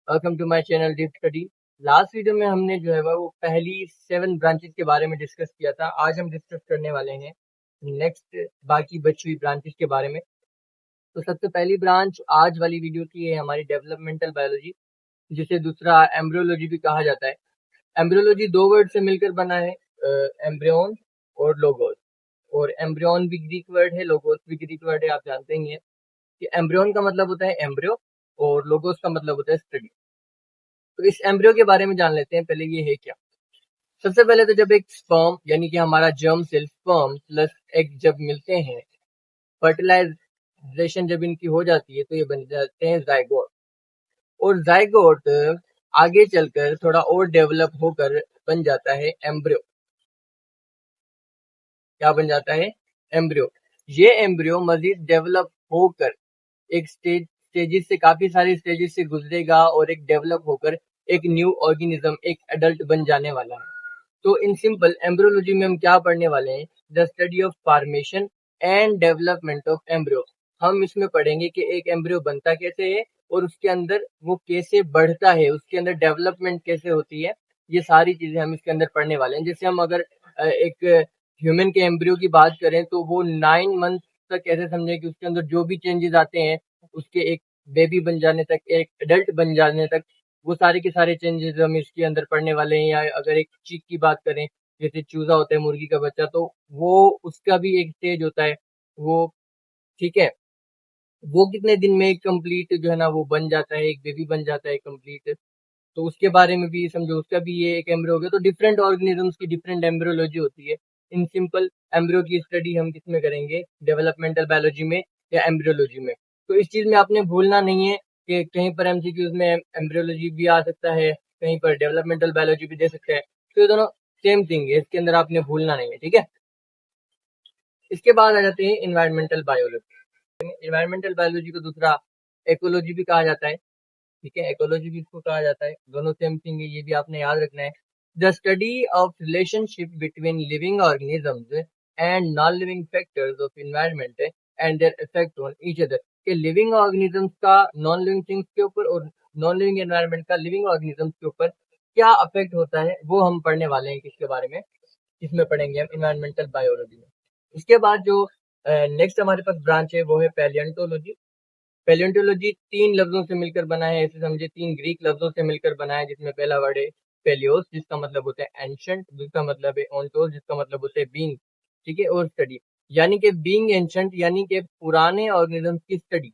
Welcome to my channel deep study. Last video में हमने जो है वो पहली 7 ब्रांचेस के बारे में डिस्कस किया था। आज हम डिस्कस करने वाले हैं नेक्स्ट बाकी बची हुई ब्रांचेस के बारे में। तो सबसे पहली ब्रांच आज वाली वीडियो की है हमारी डेवलपमेंटल बायोलॉजी, जिसे दूसरा एम्ब्रियोलॉजी भी कहा जाता है। एम्ब्रियोलॉजी दो वर्ड से मिलकर बना है, एम्ब्रियोन और लोगोस। और एम्ब्रियोन भी ग्रीक वर्ड है, लोगोस भी ग्रीक वर्ड है, आप जानते ही हैं कि एम्ब्रियोन का मतलब होता है एम्ब्रियो और लोगोस का मतलब होता है स्टडी। तो इस एम्ब्रियो के बारे में जान लेते हैं पहले ये है क्या। सबसे पहले तो जब एक स्पर्म यानी कि हमारा germ cell sperm plus egg जब मिलते हैं, फर्टिलाइजेशन जब इनकी हो जाती है तो ये बन जाते हैं जाइगोट। और जाइगोट आगे चलकर थोड़ा और डेवलप होकर बन जाता है एम्ब्रियो। क्या बन जाता है? एम्ब्रियो। ये एम्ब्रियो मजीद डेवलप होकर एक स्टेजेस से, काफी सारे स्टेजेस से गुजरेगा और एक डेवलप होकर एक न्यू ऑर्गेनिज्म, एक एडल्ट बन जाने वाला है। तो इन सिंपल एम्ब्रियोलॉजी में हम क्या पढ़ने वाले हैं? The study of formation and development of embryo. हम इसमें पढ़ेंगे कि एक एम्ब्रियो बनता कैसे है और उसके अंदर वो कैसे बढ़ता है, उसके अंदर डेवलपमेंट कैसे होती है। ये सारी चीजें हम इसके अंदर पढ़ने वाले हैं। जैसे हम अगर एक ह्यूमन के एम्ब्रियो की बात करें तो वो 9 मंथ तक ऐसे समझे कि उसके अंदर जो भी चेंजेस आते हैं, उसके एक बेबी बन जाने तक, एक एडल्ट बन जाने तक, वो सारे के सारे चेंजेस हम इसके अंदर पढ़ने वाले हैं। या अगर एक चीक की बात करें, जैसे चूजा होता है मुर्गी का बच्चा, तो वो उसका भी एक स्टेज होता है वो, ठीक है, वो कितने दिन में कंप्लीट जो है ना वो बन जाता है, एक बेबी बन जाता है कंप्लीट। तो उसके बारे में भी समझो, उसका भी ये एक एम्ब्रियो हो गया। तो डिफरेंट ऑर्गेनिजम्स की डिफरेंट एम्ब्रियोलॉजी होती है। इन सिंपल एम्ब्रियो की स्टडी हम किसमें करेंगे? डेवलपमेंटल बायोलॉजी में या एम्ब्रियोलॉजी में। तो इस चीज में आपने भूलना नहीं है कि कहीं पर एमसीक्यूज में एम्ब्रियोलॉजी भी आ सकता है, कहीं पर डेवलपमेंटल बायोलॉजी भी दे सकते हैं। तो ये दोनों सेम थिंग है, इसके अंदर आपने भूलना नहीं है, ठीक है। इसके बाद आ जाते हैं इन्वायरमेंटल बायोलॉजी। इन्वायरमेंटल बायोलॉजी को दूसरा इकोलॉजी भी कहा जाता है, ठीक है, इकोलॉजी भी इसको कहा जाता है। दोनों सेम थिंग है, ये भी आपने याद रखना है। The study of relationship between living organisms and non living factors of environment and their effect on each other. के लिविंग ऑर्गेनिजम्स का नॉन लिविंग थिंग्स के ऊपर और नॉन लिविंग एनवायरनमेंट का लिविंग ऑर्गेनिजम्स के ऊपर क्या अफेक्ट होता है, वो हम पढ़ने वाले हैं। किसके बारे में? इसमें पढ़ेंगे हम इन्वायरमेंटल बायोलॉजी में। इसके बाद जो नेक्स्ट हमारे पास ब्रांच है वो है पैलियोंटोलॉजी। पैलियोंटोलॉजी 3 लफ्जों से मिलकर बना है, ऐसे समझे 3 ग्रीक लफ्जों से मिलकर बना है, जिसमें पहला वर्ड है पेलियोस, जिसका मतलब होता है एंशंट, जिसका मतलब है ओंटोस, जिसका मतलब होता है बीइंग, ठीक है, और स्टडी, यानी कि बीइंग एंशंट यानी कि पुराने ऑर्गेनिजम्स की स्टडी,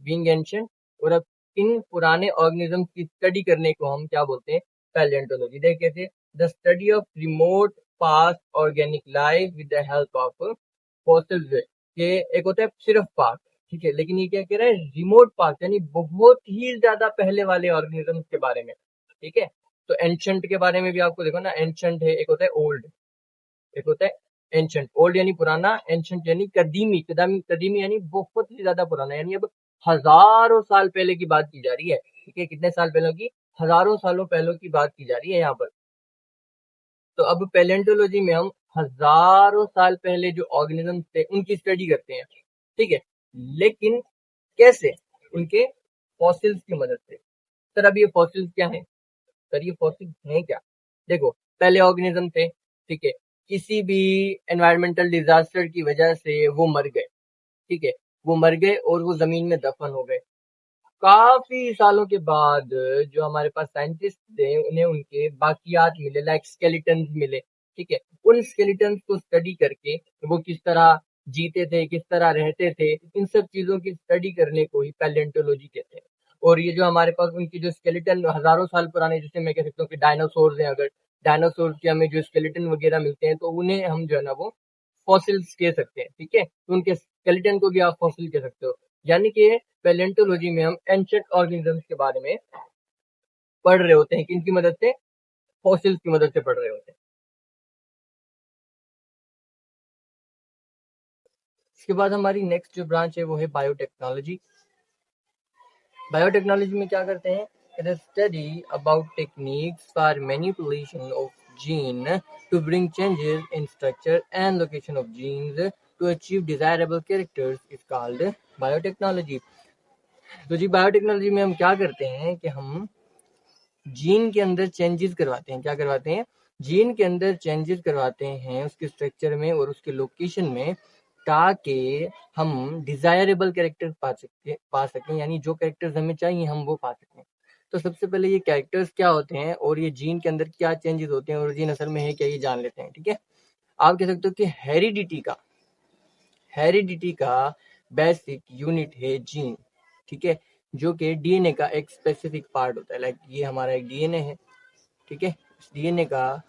बीइंग एंशंट। और अब इन पुराने ऑर्गेनिजम्स की स्टडी करने को हम क्या बोलते हैं? पैलियोंटोलॉजी। देख कैसे? The study of remote past organic life with the help of fossils. ये एक होता है सिर्फ पास्ट, ठीक है, लेकिन ये क्या कह रहा है? रिमोट पास्ट यानी बहुत ही ज्यादा पहले वाले ऑर्गेनिज्म के बारे में, ठीक है। तो एंशंट के बारे में भी आपको देखो ना, एंशंट है, एक होता है ओल्ड, एक होता है एंशंट। ओल्ड यानी पुराना, एंशंट यानी कदीमी, कदम कदीमी यानी बहुत ही ज्यादा पुराना, यानी अब हजारों साल पहले की बात की जा रही है, ठीक है। कितने साल पहले की? हजारों सालों पहले की बात की जा रही है यहाँ पर। तो अब पैलेंटोलॉजी में हम हजारों साल पहले जो ऑर्गेनिज्म थे उनकी स्टडी करते हैं, ठीक है, लेकिन कैसे? उनके फॉसिल्स की मदद से। सर अब ये फॉसिल्स क्या है? सर ये फॉसिल्स हैं क्या? देखो, पहले ऑर्गेनिज्म थे, ठीक है, किसी भी एनवायरमेंटल डिजास्टर की वजह से वो मर गए, ठीक है, वो मर गए और वो जमीन में दफन हो गए। काफी सालों के बाद जो हमारे पास साइंटिस्ट थे, उन्हें उनके बाकियात मिले, लाइक स्केलेटन्स मिले, ठीक है। उन स्केलेटन्स को स्टडी करके वो किस तरह जीते थे, किस तरह रहते थे, इन सब चीजों की स्टडी करने को ही पैलेंटोलॉजी कहते हैं। और ये जो हमारे पास उनकी जो स्केलेटन हजारों साल पुराने, जैसे मैं कह सकता हूँ कि डायनासोर हैं, अगर डायनासोर के हमें जो स्केलेटन वगैरह मिलते हैं तो उन्हें हम जो है ना वो फॉसिल्स कह सकते हैं, ठीक है। तो उनके स्केलेटन को भी आप फॉसिल कह सकते हो। यानी कि पैलेंटोलॉजी में हम एंशिएंट ऑर्गेनिजम्स के बारे में पढ़ रहे होते हैं, किनकी मदद से? फॉसिल्स की मदद से पढ़ रहे होते हैं। इसके बाद हमारी नेक्स्ट जो ब्रांच है वो है बायोटेक्नोलॉजी। बायोटेक्नोलॉजी में क्या करते हैं? It is study about techniques for manipulation of gene to bring changes in structure and location of genes to achieve desirable characters is called biotechnology. तो जी बायोटेक्नोलॉजी में हम क्या करते हैं कि हम जीन के अंदर चेंजेस करवाते हैं। क्या करवाते हैं? जीन के अंदर चेंजेस करवाते हैं उसके स्ट्रक्चर में और उसके लोकेशन में, ताकि हम डिजायरेबल कैरेक्टर पा सकें, यानी जो कैरेक्टर्स हमें चाहिए हम वो पा सकें। तो सबसे पहले ये कैरेक्टर्स क्या होते हैं और ये जीन के अंदर क्या चेंजेस होते हैं और जीन असल में है क्या, ये जान लेते हैं। ठीक है, आप कह सकते हो कि हेरिडिटी का बेसिक यूनिट है जीन। ठीक है, जो कि डीएनए का एक स्पेसिफिक पार्ट होता है। लाइक ये हमारा एक डीएनए है। ठीक है, इस डीएनए का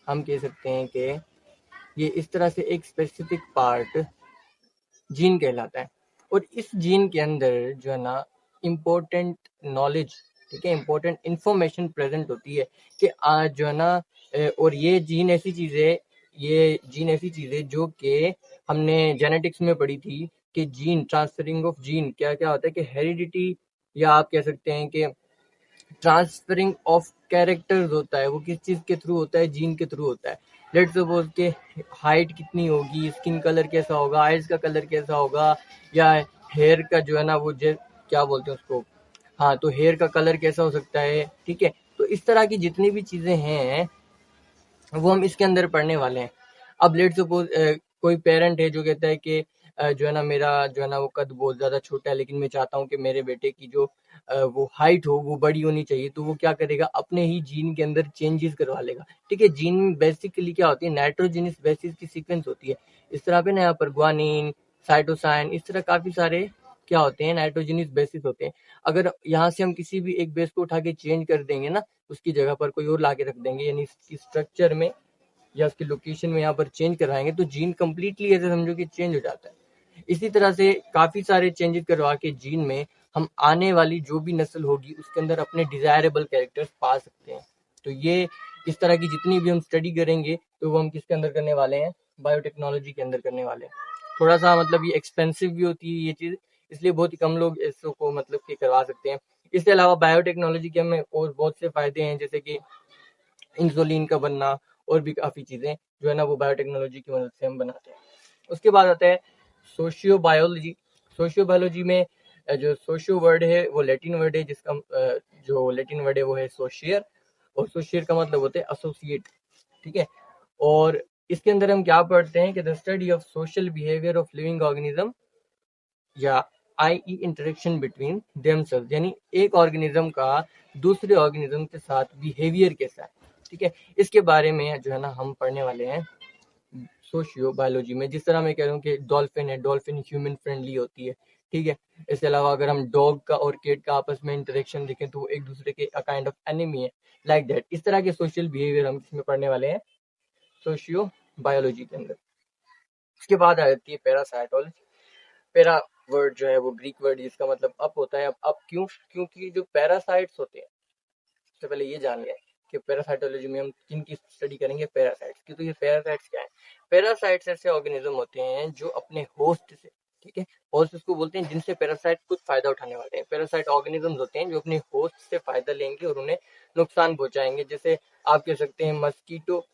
हम कह सकते हैं कि ये इस तरह से एक स्पेसिफिक पार्ट जीन कहलाता है। और इस जीन के अंदर जो है ना इम्पोर्टेंट नॉलेज, ठीक है, इम्पोर्टेंट इंफॉर्मेशन प्रेजेंट होती है कि आज जो है ना और ये जीन ऐसी चीज है जो कि हमने जेनेटिक्स में पढ़ी थी कि जीन ट्रांसफरिंग ऑफ जीन क्या क्या होता है, कि हेरिडिटी, या आप कह सकते हैं कि ट्रांसफरिंग ऑफ कैरेक्टर्स होता है। वो किस चीज के थ्रू होता है? जीन के थ्रू होता है। लेट्स सपोज के हाइट कितनी होगी, स्किन कलर कैसा होगा, आइज का कलर कैसा होगा, या हेयर का जो है ना वो क्या बोलते हैं उसको, हाँ, तो हेयर का कलर कैसा हो सकता है। ठीक है, तो इस तरह की जितनी भी चीजें हैं वो हम इसके अंदर पढ़ने वाले हैं। अब लेट सपोज कोई पेरेंट है जो कहता है कि जो है ना मेरा जो है ना वो कद बहुत ज्यादा छोटा है, लेकिन मैं चाहता हूँ कि मेरे बेटे की जो वो हाइट हो वो बड़ी होनी चाहिए। तो वो क्या करेगा? अपने ही जीन के अंदर चेंजेस करवा लेगा। ठीक है, जीन बेसिकली क्या होती है? नाइट्रोजेनिस बेसिस की सीक्वेंस होती है। इस तरह पे ना यहाँ पर ग्वानिन, साइटोसाइन, इस तरह काफी सारे क्या होते हैं? नाइट्रोजेनिस बेसिस होते हैं। अगर यहाँ से हम किसी भी एक बेस को उठा के चेंज कर देंगे ना, उसकी जगह पर कोई और ला के रख देंगे, यानी इसकी स्ट्रक्चर में या उसकी लोकेशन में यहाँ पर चेंज कराएंगे, तो जीन कम्प्लीटली ऐसे समझो कि चेंज हो जाता है। इसी तरह से काफी सारे चेंजेस करवा के जीन में हम आने वाली जो भी नस्ल होगी उसके अंदर अपने डिजायरेबल कैरेक्टर्स पा सकते हैं। तो ये इस तरह की जितनी भी हम स्टडी करेंगे तो वो हम किसके अंदर करने वाले हैं? बायोटेक्नोलॉजी के अंदर करने वाले हैं। थोड़ा सा मतलब ये एक्सपेंसिव भी होती है ये चीज, इसलिए बहुत ही कम लोग इसको मतलब कि करवा सकते हैं। इसके अलावा बायोटेक्नोलॉजी के हमें और बहुत से फायदे हैं, जैसे कि इंसुलिन का बनना और भी काफ़ी चीज़ें जो है ना वो बायोटेक्नोलॉजी की मदद से हम बनाते हैं। उसके बाद आता है सोशियो बायोलॉजी। सोशियो बायोलॉजी में जो सोशियो वर्ड है वो लैटिन वर्ड है, जिसका जो लैटिन वर्ड है वो है सोशियर, और सोशियर का मतलब होता है एसोसिएट। ठीक है, और इसके अंदर हम क्या पढ़ते हैं कि the study of social behaviour of living organism, या आई इंटरेक्शन बिटवीन देमसेल्व्स, यानी एक ऑर्गेनिज्म का दूसरे ऑर्गेनिज्म के साथ बिहेवियर कैसा है। ठीक है, इसके बारे में जो है ना हम पढ़ने वाले हैं सोशियो बायोलॉजी में। जिस तरह मैं कह रहा हूँ कि डॉल्फिन है, डॉल्फिन ह्यूमन फ्रेंडली होती है। ठीक है, इसके अलावा अगर हम डॉग का और कैट का आपस में इंटरेक्शन देखें तो वो एक दूसरे के काइंड ऑफ एनिमी है, लाइक दैट। इस तरह के सोशल बिहेवियर हम इसमें पढ़ने वाले हैं सोशियो बायोलॉजी के अंदर। उसके बाद आ जाती है पैरासाइटोलॉजी। पैरा वर्ड जो है वो ग्रीक वर्ड जिसका मतलब अप होता है। अब क्यों? क्योंकि जो पैरासाइट्स होते हैं, सबसे पहले ये जान लें कि पैरासाइटोलॉजी में हम किन की स्टडी करेंगे? पैरासाइट्स की। तो ये पैरासाइट्स क्या है? पैरासाइट्स ऐसे ऑर्गेनिज्म होते हैं जो अपने होस्ट से, ठीक है, होस्ट उसको बोलते हैं जिनसे पैरासाइट कुछ फायदा उठाने वाले हैं। पैरासाइट ऑर्गेनिज्म होते हैं जो अपने होस्ट से फायदा लेंगे और उन्हें नुकसान पहुंचाएंगे। जैसे आप कह सकते हैं मस्कीटो,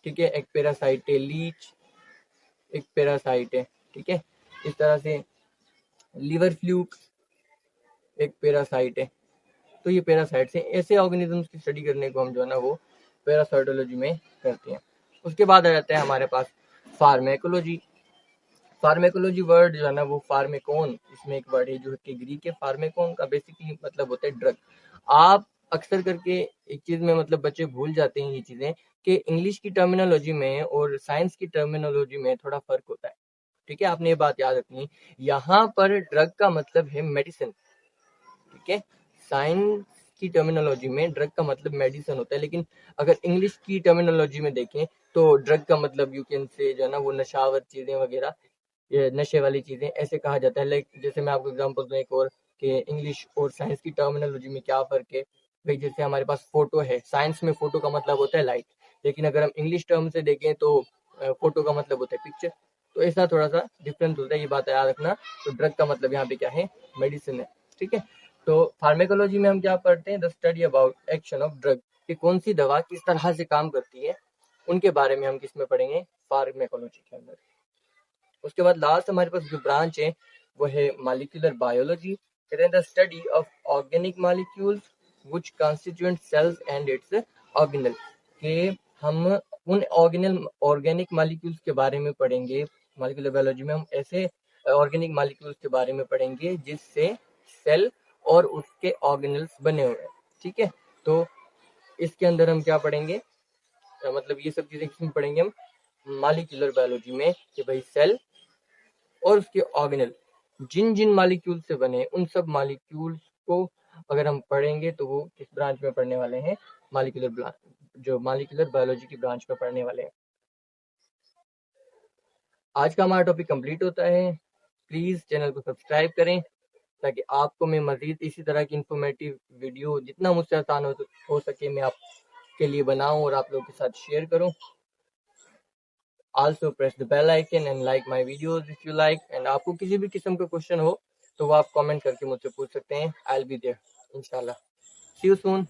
ठीक है, एक पैरासाइट है। लीच एक पैरासाइट है। ठीक है, इस तरह से लिवर फ्लूक एक पैरासाइट है। तो ये पैरासाइट्स हैं। ऐसे ऑर्गेनिजम्स की स्टडी करने को हम जो है ना वो पैरासाइटोलॉजी में करते हैं। उसके बाद आ जाता है हमारे पास फार्मेकोलॉजी। फार्मेकोलॉजी वर्ड जो है ना वो फार्मेकोन, इसमें एक वर्ड है जो कि ग्रीक है। फार्मेकोन का बेसिकली मतलब होता है ड्रग। आप अक्सर करके एक चीज में मतलब बच्चे भूल जाते हैं ये चीजें, कि इंग्लिश की टर्मिनोलॉजी में और साइंस की टर्मिनोलॉजी में थोड़ा फर्क होता है। ठीक है, आपने ये बात याद रखनी है। यहाँ पर ड्रग का मतलब है मेडिसिन। ठीक है, साइंस की टर्मिनोलॉजी में ड्रग का मतलब मेडिसिन होता है, लेकिन अगर इंग्लिश की टर्मिनोलॉजी में देखें तो ड्रग का मतलब यू कैन से जो है ना वो नशावर चीजें वगैरह, ये नशे वाली चीजें ऐसे कहा जाता है। लाइक जैसे मैं आपको एग्जांपल दूं एक और, कि इंग्लिश और साइंस की टर्मिनोलॉजी में क्या फर्क है। भाई जैसे हमारे पास फोटो है, साइंस में फोटो का मतलब होता है लाइट, लेकिन अगर हम इंग्लिश टर्म से देखें तो फोटो का मतलब होता है पिक्चर। तो ऐसा थोड़ा सा डिफरेंस होता है, ये बात याद रखना। तो ड्रग का मतलब यहाँ पे क्या है? मेडिसिन है। ठीक है, तो फार्मेकोलॉजी में हम क्या पढ़ते हैं? The study about action of drug, कि कौन सी दवा किस तरह से काम करती है, उनके बारे में हम किसमें पढ़ेंगे? फार्मेकोलॉजी के अंदर। उसके बाद लास्ट हमारे पास जो ब्रांच है वो है मॉलिक्यूलर बायोलॉजी। कहते हैं the study of organic molecules which constituent cells and its organelle, कि हम उन ऑर्गेनिक मॉलिक्यूल्स के बारे में पढ़ेंगे। मॉलिक्यूलर बायोलॉजी में हम ऐसे ऑर्गेनिक मॉलिक्यूल्स के बारे में पढ़ेंगे जिससे सेल और उसके ऑर्गेनल्स बने हुए हैं। ठीक है, तो इसके अंदर हम क्या पढ़ेंगे, मतलब ये सब चीजें किसमें पढ़ेंगे हम, मॉलिक्यूलर बायोलॉजी में, कि भाई सेल और उसके ऑर्गेनल जिन जिन मॉलिक्यूल से बने उन सब मॉलिक्यूल्स को अगर हम पढ़ेंगे तो वो किस ब्रांच में पढ़ने वाले हैं, जो मॉलिक्यूलर बायोलॉजी की ब्रांच में पढ़ने वाले हैं। आज का हमारा टॉपिक कंप्लीट होता है। प्लीज चैनल को सब्सक्राइब करें ताकि आपको मैं मजीद इसी तरह की इंफॉर्मेटिव वीडियो जितना मुझसे आसान हो सके मैं आपके लिए बनाऊं और आप लोगों के साथ शेयर करूं। Also press the bell icon and like my videos if you like, and आपको किसी भी किस्म का क्वेश्चन हो तो वो आप कमेंट करके मुझसे पूछ सकते हैं। I'll be there, इंशाल्लाह। See you soon.